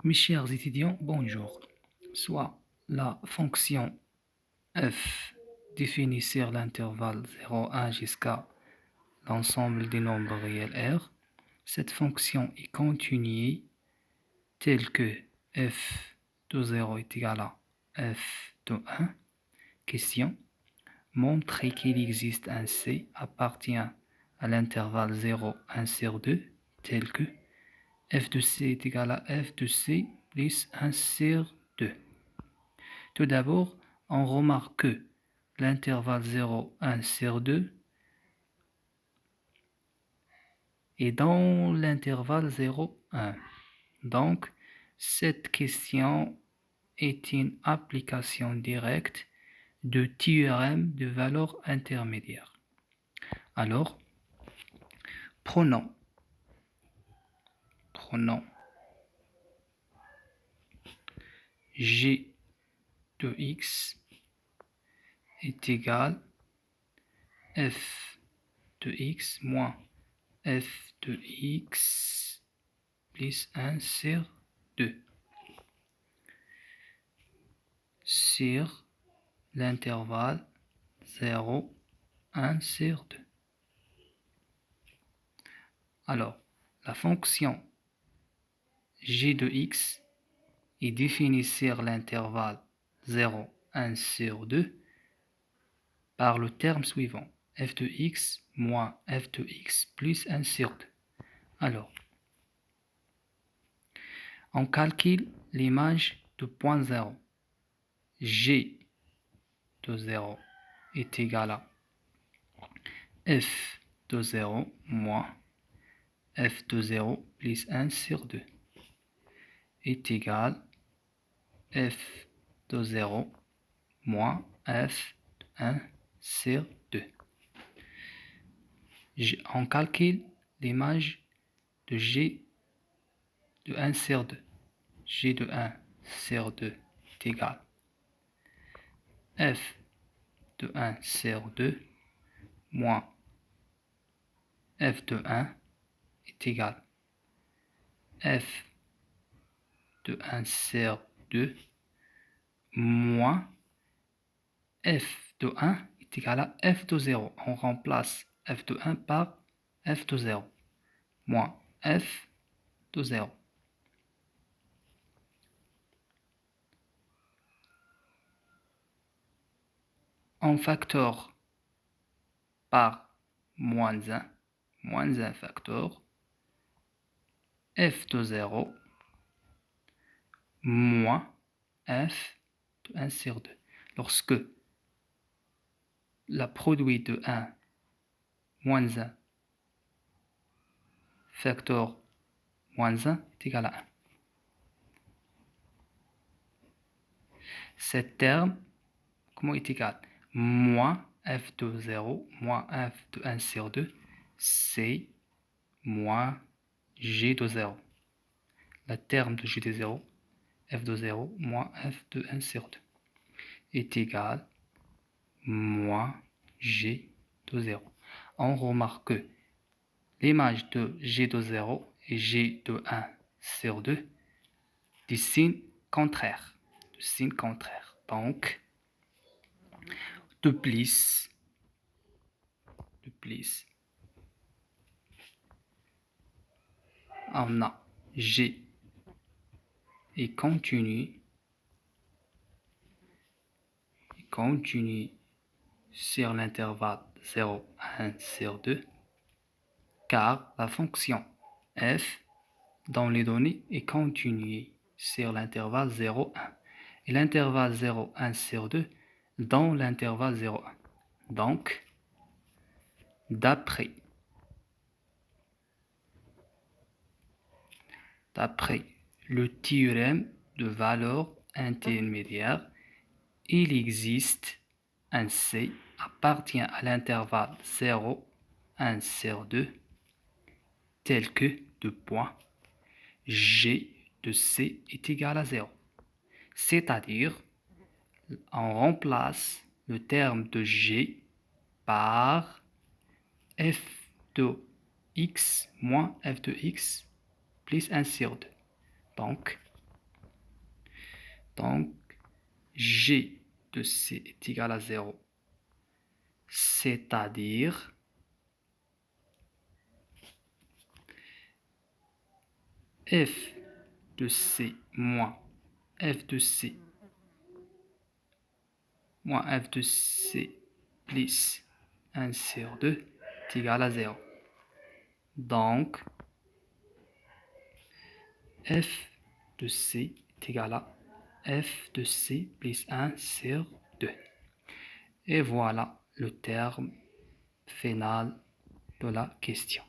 Mes chers étudiants, bonjour. Soit la fonction f définie sur l'intervalle 0,1 jusqu'à l'ensemble des nombres réels R. Cette fonction est continue telle que f de 0 est égal à f de 1. Question. Montrer qu'il existe un C appartient à l'intervalle 0, 1 sur 2 tel que f de C est égal à f de C plus 1 sur 2. Tout d'abord, on remarque que l'intervalle 0, 1 sur 2 est dans l'intervalle 0, 1. Donc, cette question est une application directe de théorème de valeur intermédiaire. Alors, prenons g de x est égal à f de x moins f de x plus 1 sur 2 sur l'intervalle 0, 1 sur 2. Alors, la fonction g de x est définie sur l'intervalle 0, 1 sur 2 par le terme suivant, f de x moins f de x plus 1 sur 2. Alors, on calcule l'image de point 0. G de 0 est égal à f de 0 moins f de 0 plus 1 sur 2 est égal à f de 0 moins f de 1 sur 2. On calcule l'image de g de 1 sur 2. G de 1 sur 2 est égal à f de 1 sur 2 moins f de 1 est égal à f de 1 sur 2 moins f de 1 est égal à f de 0. On remplace f de 1 par f de 0 moins f de 0. On facteur par moins 1 facteur f de 0 moins f de 1 sur 2. Lorsque la produit de 1 moins 1 facteur moins 1 est égal à 1. Cet terme, comment est égal? Moins f de 0 moins f de 1 sur 2, c'est moins g de 0. Le terme de g de 0, f de 0 moins f de 1 sur 2 est égal moins g de 0. On remarque que l'image de g de 0 et g de 1 sur 2 du signe contraire. Donc, de plus, on a g et continue sur l'intervalle 0, 1 sur 2, car la fonction f dans les données est continue sur l'intervalle 0, 1. Et l'intervalle 0, 1 sur 2 dans l'intervalle 0, 1. Donc, d'après le théorème de valeur intermédiaire, il existe un C appartient à l'intervalle 0, 1 sur 2, tel que deux points G de C est égal à 0. C'est-à-dire, on remplace le terme de G par f de x moins f de x plus 1 sur 2. Donc, Donc, G de C est égal à 0. C'est-à-dire f de C moins f de C moins f de C plus 1 sur 2 est égal à 0. Donc, f de C est égal à f de C plus 1 sur 2. Et voilà le terme final de la question.